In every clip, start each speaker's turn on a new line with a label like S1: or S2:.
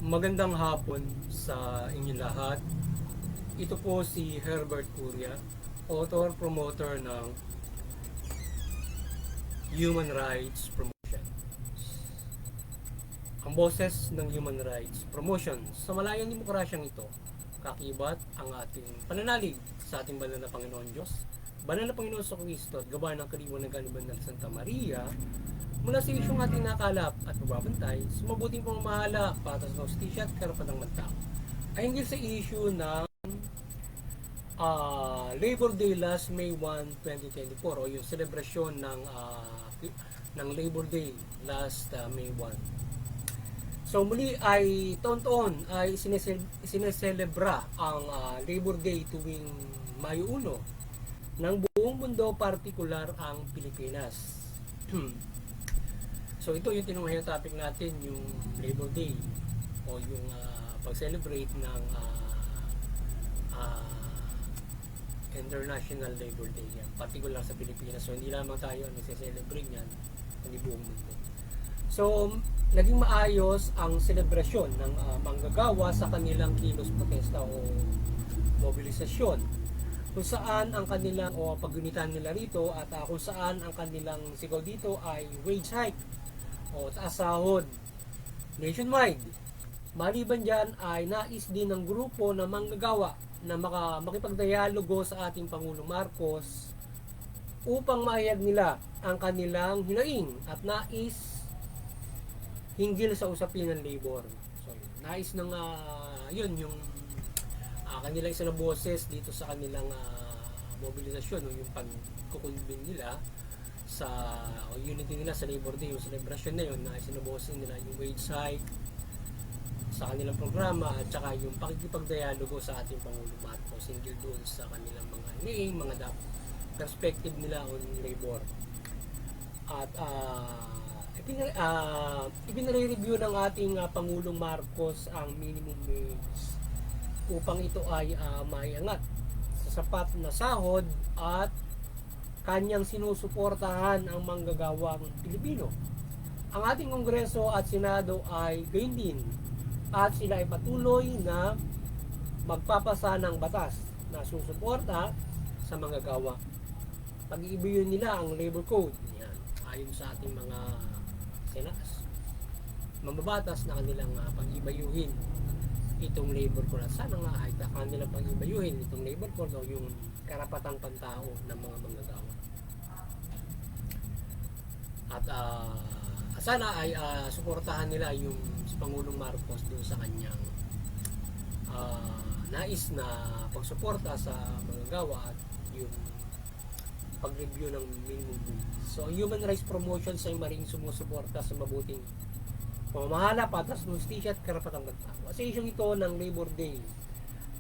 S1: Magandang hapon sa inyo lahat. Ito po si Herbert Curia, author-promoter ng Human Rights Promotion. Ang boses ng Human Rights Promotion sa malayang demokrasyang ito, kakibat ang ating pananalig sa ating banal na Panginoon Diyos, banal na Panginoon sa Kristo at gawa ng kaliwanagan ng Santa Maria, mula sa isyong ating nakalap at pagbabantay sa mabuting pamamahala, patas ng hustisya at karapatang magtao ay hinggil sa issue ng Labor Day last May 1, 2024 o yung selebrasyon ng Labor Day last May 1. So muli ay taon-taon ay sineselebra ang Labor Day tuwing Mayo 1 ng buong mundo, partikular ang Pilipinas. So ito yung tinunghayan topic natin, yung Labor Day o yung pag-celebrate ng International Labor Day yan, particular sa Pilipinas. So hindi lamang tayo ang nagse-celebrate yan, kundi buong mundo. So naging maayos ang selebrasyon ng manggagawa sa kanilang kilos protesta o mobilisasyon, kung saan ang kanilang o paggunitan nila rito at kung saan ang kanilang sigaw dito ay wage hike o taas sahod nationwide. Maliban dyan ay nais din ng grupo na manggagawa na makipagdialogo sa ating Pangulong Marcos upang maayag nila ang kanilang hinaing at nais hinggil sa usapin ng labor. So, nais ng yun yung kanilang isa na boses dito sa kanilang mobilisasyon o yung pagkukunbin nila sa unity nila sa Labor Day, yung celebration na yun na sinubosin nila yung wage hike sa kanilang programa at saka yung pakikipagdialogo sa ating Pangulong Marcos hinggil doon sa kanilang mga hiniing, mga perspective nila on labor. At ipinare-review ng ating Pangulong Marcos ang minimum wage upang ito ay maiangat sa sapat na sahod at kanyang sinusuportahan ang manggagawang Pilipino. Ang ating Kongreso at Senado ay gayon din at sila ay patuloy na magpapasa ng batas na susuporta sa manggagawa. Pag-iibayin nila ang labor code. Yan, ayon sa ating mga mambabatas na kanilang pag-ibayuhin itong labor code. Sana nga ay kanilang pag-ibayuhin itong labor code o yung karapatang pantao ng mga manggagawa. At sana ay suportahan nila yung si Pangulong Marcos doon sa kanyang nais na pagsuporta sa manggagawa at yung pag-review ng minimum wage. So, human rights promotion ay maring sumusuporta sa mabuting pamamahala, patas ng hustisya at karapatang magtao. Sa isyong ito ng Labor Day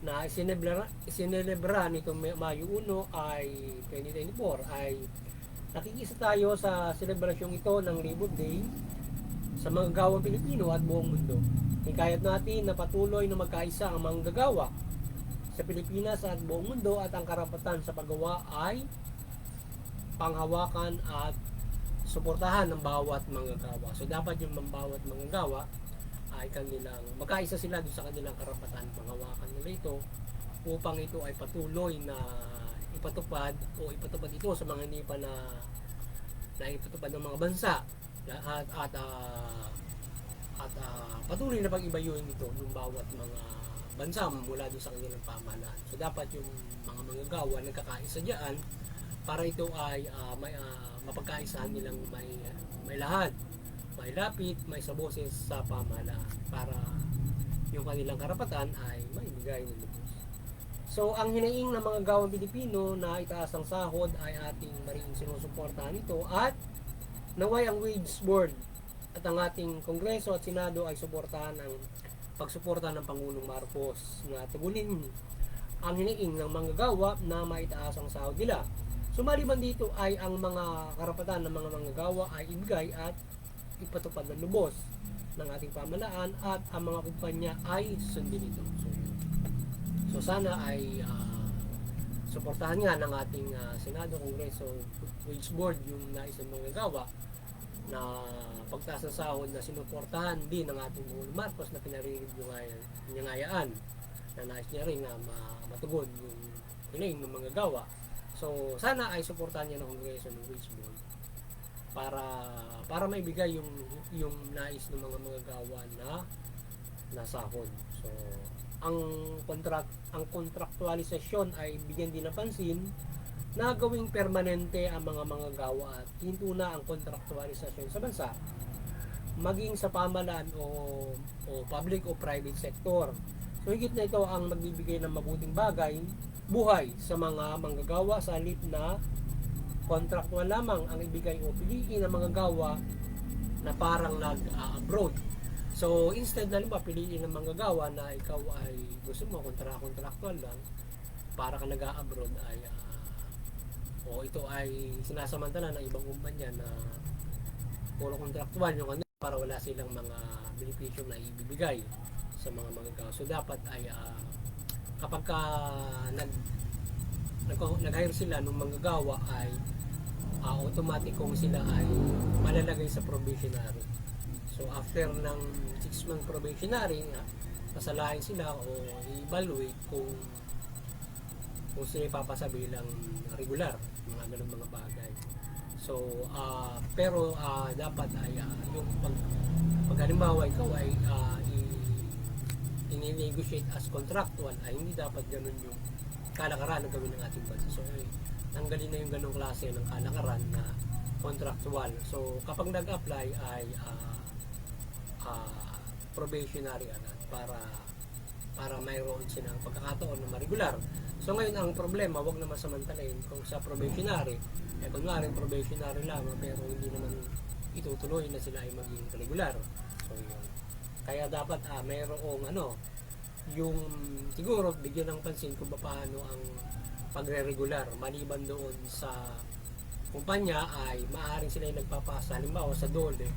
S1: na isinelebra nitong Mayo 1 ay 2024 ay nakikisa tayo sa selebrasyong ito ng Labor Day sa manggagawang Pilipino at buong mundo. Hikayat natin na patuloy na magkaisa ang manggagawa sa Pilipinas at buong mundo at ang karapatan sa paggawa ay panghawakan at suportahan ng bawat manggagawa. So dapat yung bawat manggagawa ay kanilang magkaisa sila doon sa kanilang karapatan, panghawakan nila ito upang ito ay patuloy na ipatupad ito sa mga hindi pa na ipatupad ng mga bansa at patuloy na pag-ibayuhin ito ng bawat mga bansa mula doon sa kanilang pamahalaan. So dapat yung mga manggagawa nagkakaisa diyan para ito ay mapagkaisahan nilang may lahad, may lapit, may saboses sa pamahalaan para yung kanilang karapatan ay maibigay ng lubos. So, ang hinaing ng mga gawang Pilipino na itaas ang sahod ay ating maring sinusuportahan ito at naway ang wage board at ang ating Kongreso at Senado ay suportahan ang pagsuporta ng Pangulong Marcos na tugunin ang hinaing ng manggagawa na maitaas ang sahod nila. So, maliban dito ay ang mga karapatan ng mga manggagawa ay ibigay at ipatupad ng lubos ng ating pamahalaan at ang mga kumpanya ay sundin ito. So sana ay suportahan nga ng ating Senado, Kongreso, Wage Board yung nais ng manggagawa na pagtaas ng sahod na sinuportahan din ng ating Pangulong Marcos na pinarinig yung ngayaan na nais niya rin na matugon yung hinaing ng mga gawa. So sana ay suportahan niya ng Congressional Wage Board para maibigay yung nais ng mga gawa na sahod. So ang kontraktualisasyon ay bigyan din ng pansin na gawing permanente ang mga gawa at hinto na ang kontraktualisasyon sa bansa maging sa pamahalaan o public o private sector. So higit na ito ang magbibigay ng mabuting buhay sa mga manggagawa sa halip na kontraktual lamang ang ibigay o piliin ng mga gawa na parang nag-abroad. So instead na piliin ng manggagawa na ikaw ay gusto mo kontraktual lang para ka nag-abroad ay ito ay sinasamantala ng ibang kumpanya na puro kontraktual yung para wala silang mga benepisyo na ibibigay sa mga manggagawa. So dapat ay kapag nag-hire sila ng manggagawa ay automatic kung sila ay malalagay sa probationary. So after ng 6-month probationary, pasalahin sila o i-evaluate kung sila ipapasa bilang regular, mga ganun mga bagay. So pero dapat ay yung pag halimbawa ikaw ay i-negotiate as contractual ay hindi dapat ganun yung kalakaran na gawin ng ating bansa. So tanggalin na yung ganung klase ng kalakaran na contractual. So kapag nag-apply ay probationary agad para mayroon silang pagkakataon na ma-regular. So ngayon ang problema, wag naman samantalain kung sa probationary, kunwari probationary lamang pero hindi naman itutuloy na sila ay maging regular. So yun. Kaya dapat mayroong yung siguro bigyan ng pansin kung paano ang pagre-regular maliban doon sa kumpanya ay maaaring sila yung nagpapasa halimbawa sa DOLE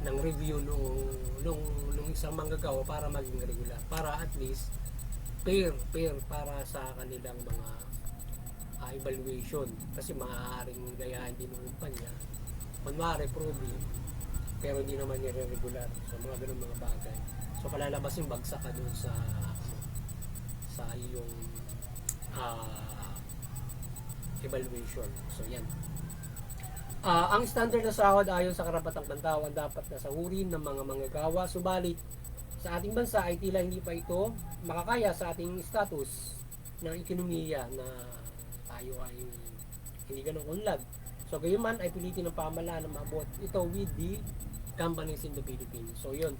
S1: ng review nung isang manggagawa para maging regular, para at least fair para sa kanilang mga evaluation, kasi maaaring gayahin din ng kumpanya kunwari probing pero hindi naman niya regular. So mga ganun mga bagay, so kalalabas yung bagsak ka doon sa iyong evaluation. So yan. Ang standard na sahod ayon sa karapatang pantawan dapat na sahurin ng mga manggagawa, subalit sa ating bansa ay tila hindi pa ito makakaya sa ating status ng ekonomiya na tayo ay hindi ganun unlad. So gayon man ay pilitin ng pamahalaan na maabot ito with the companies in the Philippines. So yun.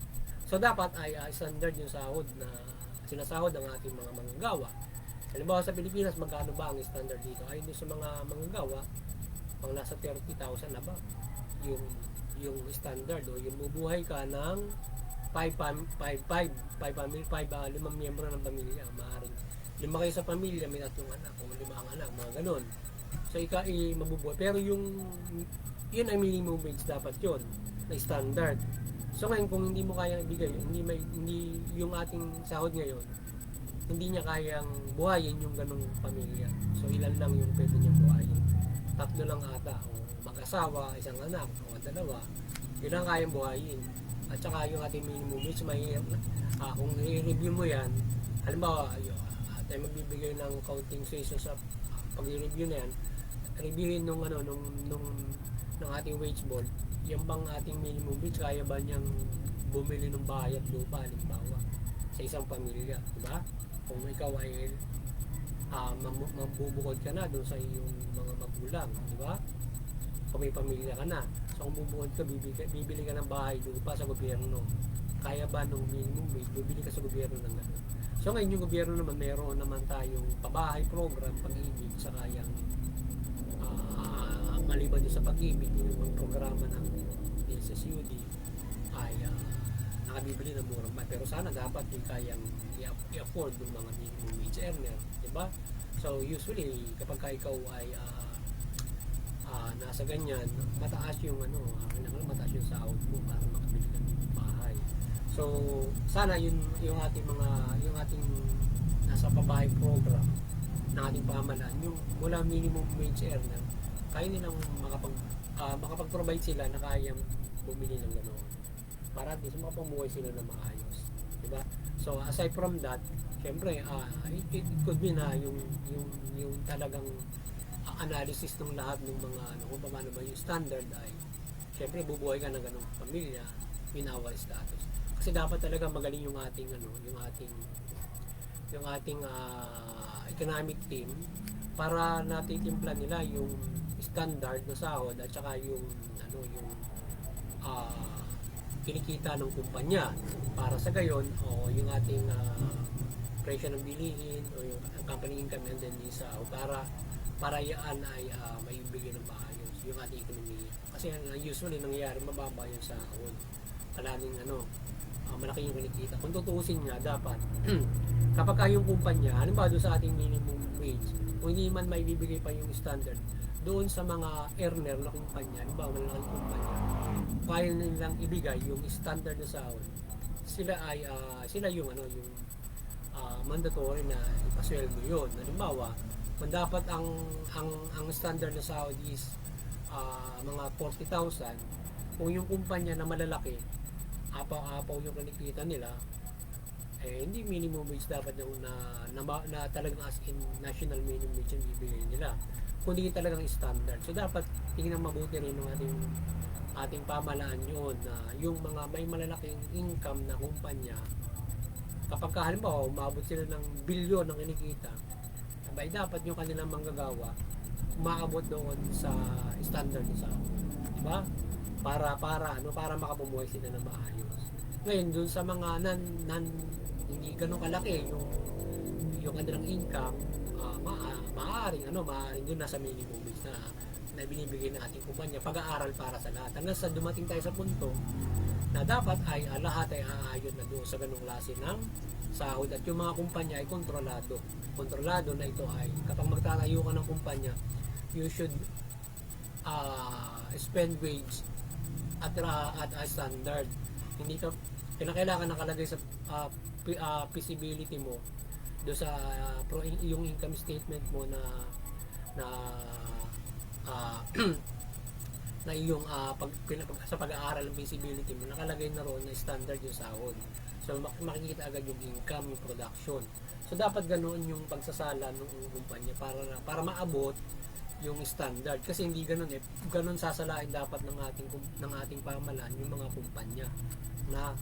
S1: So dapat ay standard yung sahod na sinasahod ng ating mga manggagawa. Halimbawa sa Pilipinas, magkano ba ang standard dito? Ayon sa mga manggagawa, pang nasa 30,000 na ba yung standard o yung bubuhay ka ng 5 miyembro ng pamilya, maaaring 5 kayo sa pamilya, may 3 anak o 5 ang anak, mga ganun. So ika mabubuhay, pero yun ay minimum wage dapat yun na standard. So ngayon kung hindi mo kayang ibigay, hindi yung ating sahod ngayon, hindi niya kayang buhayin yung ganung pamilya. So ilan lang yung pwede niya buhayin? 3 lang ata, o mag-asawa, 1 anak, o 2, yun ang kayang buhayin. At saka yung ating minimum wage, mahirap na. Kung i-review mo yan, halimbawa, tayo magbibigay ng counting session sa pag-review na yan, reviewin ng ating wage board, yung bang ating minimum wage, kaya ba niyang bumili ng bahay at lupa, halimbawa, sa isang pamilya, diba? Kung ikaw ay mabubukod ka na doon sa iyong mga magulang, diba? Kung may pamilya ka na, so kung bubukod ka, bibili ka ng bahay lupa sa gobyerno, kaya ba nung minimum wage, bibili ka sa gobyerno ng gano'n? So ngayon yung gobyerno naman, meron naman tayong pabahay program, pag-ibig, sa kayang maliban din sa pag-ibig, yung programa ng SSUD ay nakabibili ng murang bahay. Pero sana dapat yung kayang i-afford ng mga minimum wage earner, diba? So usually kapag ikaw ay nasa ganyan, mataas yung mataas yung sahod mo para makabili ka ng bahay. So sana yung ating nasa pabahay program ng ating pamahalaan, yung mula minimum wage earner, kaya nilang makapag-provide sila na kayang bumili ng gano'n. Para at least makapamuhay sila ng maayos. Diba? So, aside from that, syempre, it could be na yung talagang analysis ng lahat ng mga kung paano ba yung standard ay syempre bubuhay ka ng ganung pamilya in our status. Kasi dapat talaga magaling yung ating economic team para natitimpla nila yung standard na sahod at saka yung kinikita ng kumpanya para sa gayon o yung ating presyo ng bilihin o yung company income and then isa o para yan ay maibigay ng maayos yung ating ekonomiya. Kasi usually nangyayari mababa yung sahod. Palaging malaki yung kinikita. Kung tutuusin nga dapat kapag yung kumpanya, halimbawa doon sa ating minimum wage, kung hindi man maibibigay pa yung standard doon sa mga earner na kumpanya, halimbawa malaking kumpanya, kaya nilang ibigay yung standard na sahod, sila yung mandatory na ipasweldo yun. Halimbawa, kung dapat ang standard na sahod is mga 40,000, kung yung kumpanya na malalaki, apaw-apaw yung kinikita nila, hindi minimum wage dapat na talagang as in national minimum wage yung ibigay nila, kundi talagang standard. So dapat tingnan mabuti rin ng ating pamahalaan yun na yung mga may malalaking income na kumpanya, kapag halimbawa umabot sila ng bilyon ng kinikita, abay dapat yung kanilang manggagawa umaabot doon sa standard sa diba? Para makapumuhay sila na maayos. Ngayon dun sa mga hindi ganun kalaki yung kanilang income, maaaring doon nasa minimum wage na binibigay ng ating kumpanya, pag-aaral para sa lahat. Hanggang sa dumating tayo sa punto na dapat ay lahat ay aayon na doon sa ganung klase ng sahod at yung mga kumpanya ay kontrolado na ito ay kapag magtatayo ka ng kumpanya, you should spend wage at a standard. Hindi ka kinakailangan nakalagay sa feasibility mo do sa yung income statement mo na na iyong sa pag-aaral ng feasibility mo, nakalagay na roon na standard yung sahod. So makikita agad yung income, yung production. So dapat ganoon yung pagsasala ng kumpanya para maabot yung standard, kasi hindi ganoon ganoon sasalain dapat ng ating pamahalaan yung mga kumpanya na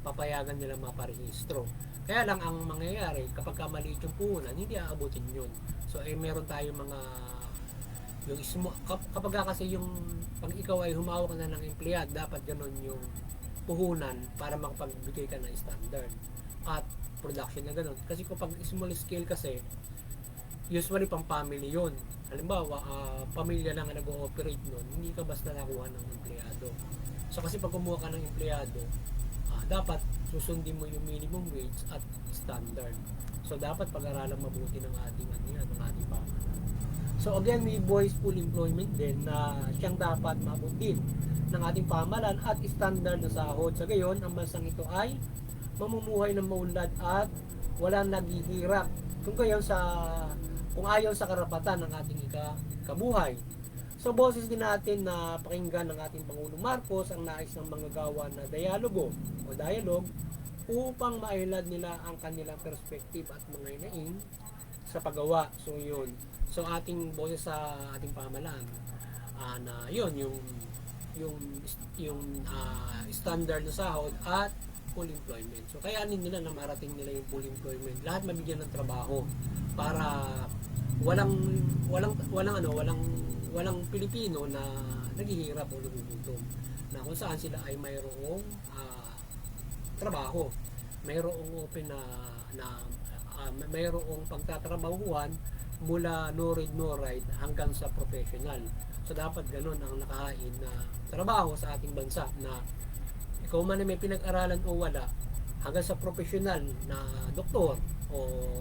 S1: papayagan nila maparehistro. Kaya lang ang mangyayari kapag maliit yung puhunan, hindi aabutin yun. So meron tayong mga kapag kasi yung pag ikaw ay humawak na ng empleyad, dapat ganoon yung puhunan para makapagbigay ka ng standard at production na ganoon. Kasi kapag small scale kasi usually pang family yun. Halimbawa, pamilya lang ang nag-ooperate nun, hindi ka basta nakuha ng empleyado. So kasi pag kumuha ka ng empleyado, dapat susundin mo yung minimum wage at standard. So dapat pag-aralan mabuti ng ating pamahalaan. So again, may voice full employment din na siyang dapat mabutin ng ating pamahalaan at standard na sahod. Sa gayon, ang bansang ito ay mamumuhay ng maunlad at walang naghihirap. Kung ayon sa karapatan ng ating kabuhay. So boses din natin na pakinggan ng ating Pangulong Marcos ang nais ng manggagawa na dialogo upang mailad nila ang kanilang perspective at mga hinaing sa paggawa. So yun. So ating boses sa ating pamahalaan na yun yung standard na sahod at full employment. So kayanin nila na marating nila yung full employment. Lahat mabigyan ng trabaho para walang Pilipino na naghihirap o nagugutom, na kung saan sila ay mayroong trabaho, mayroong open mayroong pagtatrabahuan mula no read no write hanggang sa professional. So dapat ganun ang nakahain na trabaho sa ating bansa, na ikaw man may pinag-aralan o wala, hanggang sa professional na doktor o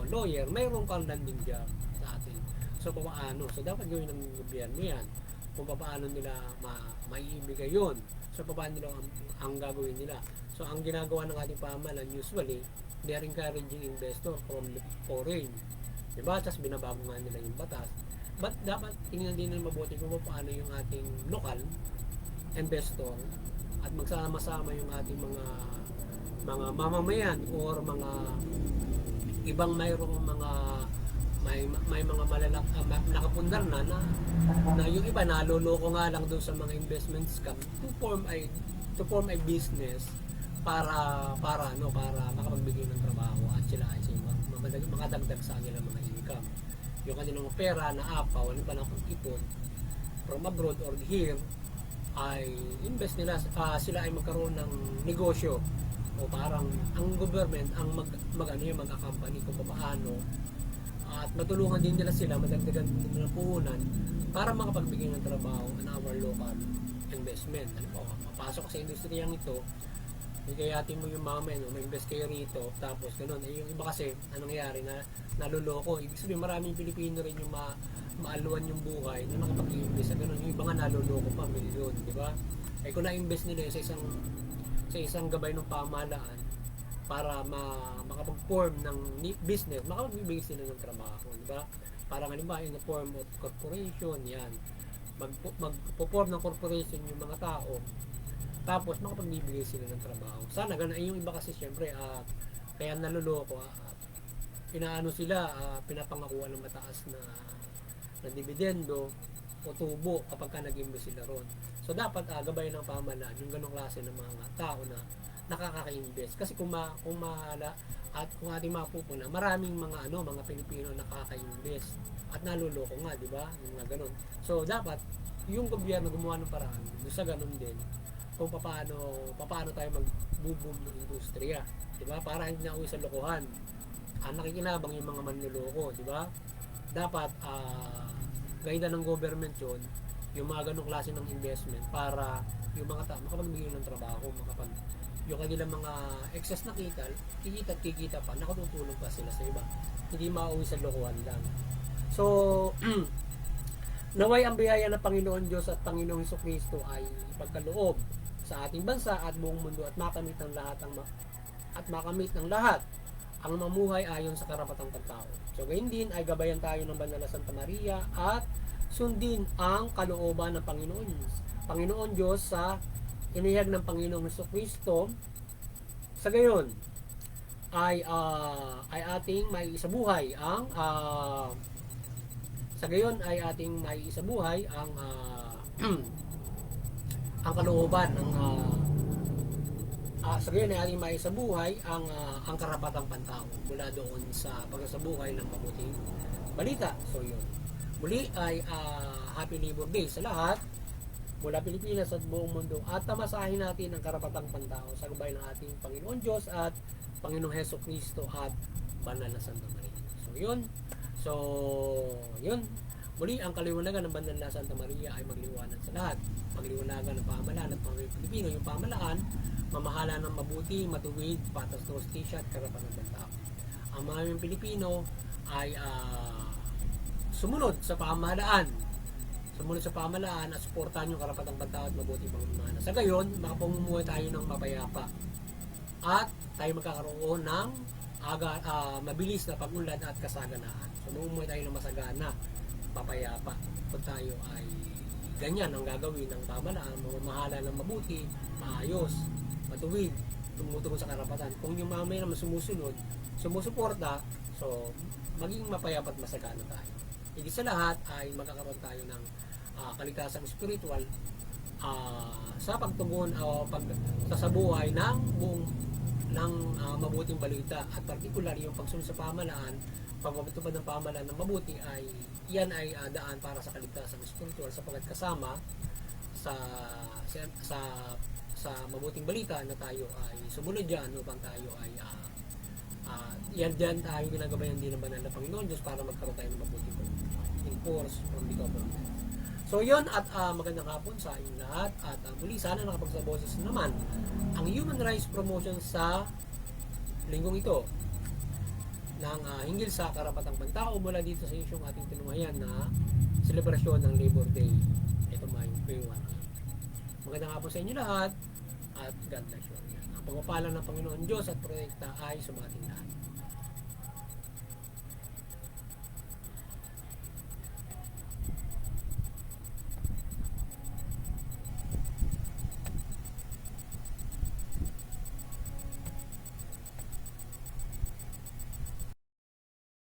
S1: lawyer, mayroong kang landing job sa atin. So paano? So dapat gawin ng gobyerno yan. Kung paano nila maiibigay yun. So paano nila ang gagawin nila. So ang ginagawa ng ating pamahalaan usually, they are encouraging investor from foreign. Diba? Tapos binabago nga nila yung batas but dapat tingnan din ng mabuti kung paano yung ating lokal investor at magsama-sama yung ating mga mamamayan or mga ibang mayroong mga may mga malalak nakapundar na yung iba naloloko nga lang doon sa mga investment scam to form a business para makapagbigay ng trabaho at sila ay makadagdag sa kanilang mga income. Yung kanilang pera na apaw, wala pa lang ipon from abroad or here ay invest nila, sila ay magkaroon ng negosyo o parang ang government ang mag-accompany kung paano at matulungan din nila sila, madagdagan din nila ng puhunan para makapagbigay ng trabaho on our local investment. Ano po, mapasok sa industriyang ito, higayatin mo yung mga men, ma-invest kayo rito, tapos ganun. Yung iba kasi, anong nangyari na naluloko. Ibig sabihin, maraming Pilipino rin yung maaluan yung buhay na makapag-invest sa ganun. Yung iba nga naluloko pa, milyon, di ba? Ay kung na-invest nila sa isang gabay ng pamahalaan para makapag-form ng business, makapagbibigay sila ng trabaho, di ba? Para halimbawa in the form of corporation, yan. Magpo-form ng corporation yung mga tao, tapos makapagbibigay sila ng trabaho. Sana ganun. Yung iba kasi syempre kaya naluloko, inaano sila, pinapangakuan ng mataas na dividendo o tubo kapag ka nag-invest sila ron. So dapat gabay ng pamahalaan yung ganong klase ng mga tao na nakaka-invest. Kasi kung mahala at kung ating mapupuna, maraming mga Pilipino nakaka-invest at naluloko nga, di ba? Yung mga ganon. So dapat yung gobyerno gumawa ng paraan doon sa ganon din kung paano tayo mag-boom ng industriya, di ba? Para hindi na uwi sa lokohan. Nakikinabang yung mga manluloko, di ba? Dapat gaida ng government yun, yung mga ganong klase ng investment para yung mga tao makapagbigay ng trabaho, yung kanilang mga excess na kikita pa, nakatutulong pa sila sa iba. Hindi mauwi sa lokohan lang. So, naway ang biyaya ng Panginoon Diyos at Panginoong Hesukristo ay ipagkaloob sa ating bansa at buong mundo at makamit ng lahat ang mamuhay ayon sa karapatang pagtao. So gayon din ay gabayan tayo ng Banal na Santa Maria at sundin ang kalooban ng Panginoon Diyos sa inihag ng Panginoong Hesukristo. Sa gayon ay ating maiisabuhay ang ang kalooban ng sa gayon ay ating maisabuhay ang karapatang pantao mula doon sa pagsasabuhay ng mabuting balita. So yun. Muli ay Happy Labor Day sa lahat mula Pilipinas at buong mundo at tamasahin natin ang karapatang pantao sa gabay ng ating Panginoon Diyos at Panginoong Hesukristo at Banal na Santa Maria. So yun. Muli, ang kaliwanagan ng Banal na Santa Maria ay magliwanag sa lahat. Pagliwanagan ng pamahalaan at pamilya Pilipino, yung pamahalaan, mamahala ng mabuti, matuwid, patas na hustisya at karapatan ng tao. Ang mga Pilipino ay sumunod sa pamahalaan at suportahan yung karapatang pantao at mabuti pamamana. Sa gayon, makapamumuhay tayo ng mapayapa at tayo magkakaroon ng mabilis na pag-unlad at kasaganaan. So, mamumuhay tayo ng masagana, papayapa kung tayo ay ganyan ang gagawin ng pamahalaan, mamamahala ng mabuti, maayos, matuwid, tumutungo sa karapatan. Kung yung mamaya naman sumusuporta, so maging mapayapa at masagana tayo. Higit sa lahat ay magkakaroon tayo ng kaligtasang spiritual sa pagtugon o pagsasabuhay ng mabuting balita at particular yung pagsunod sa pamahalaan, pagpapatupad ng pamahalaan ng mabuti ay yan ay daan para sa kaligtasang spiritual sapagkat kasama sa mabuting balita na tayo ay sumunod dyan upang tayo ay yan dyan tayo ginagabayan din ng Banal na Panginoon Diyos para magkaroon tayo ng mabuting enforce from the government. So yun at magandang hapon sa inyong lahat at muli sana nakapagsaboses naman ang human rights promotion sa linggong ito ng hinggil sa karapatang pantao mula dito sa isyong ating tinumayan na selebrasyon ng Labor Day. Ito may P1. Magandang hapon sa inyo lahat at God bless you. Ang pagpapala ng Panginoon Diyos at protekta ay sa ating lahat.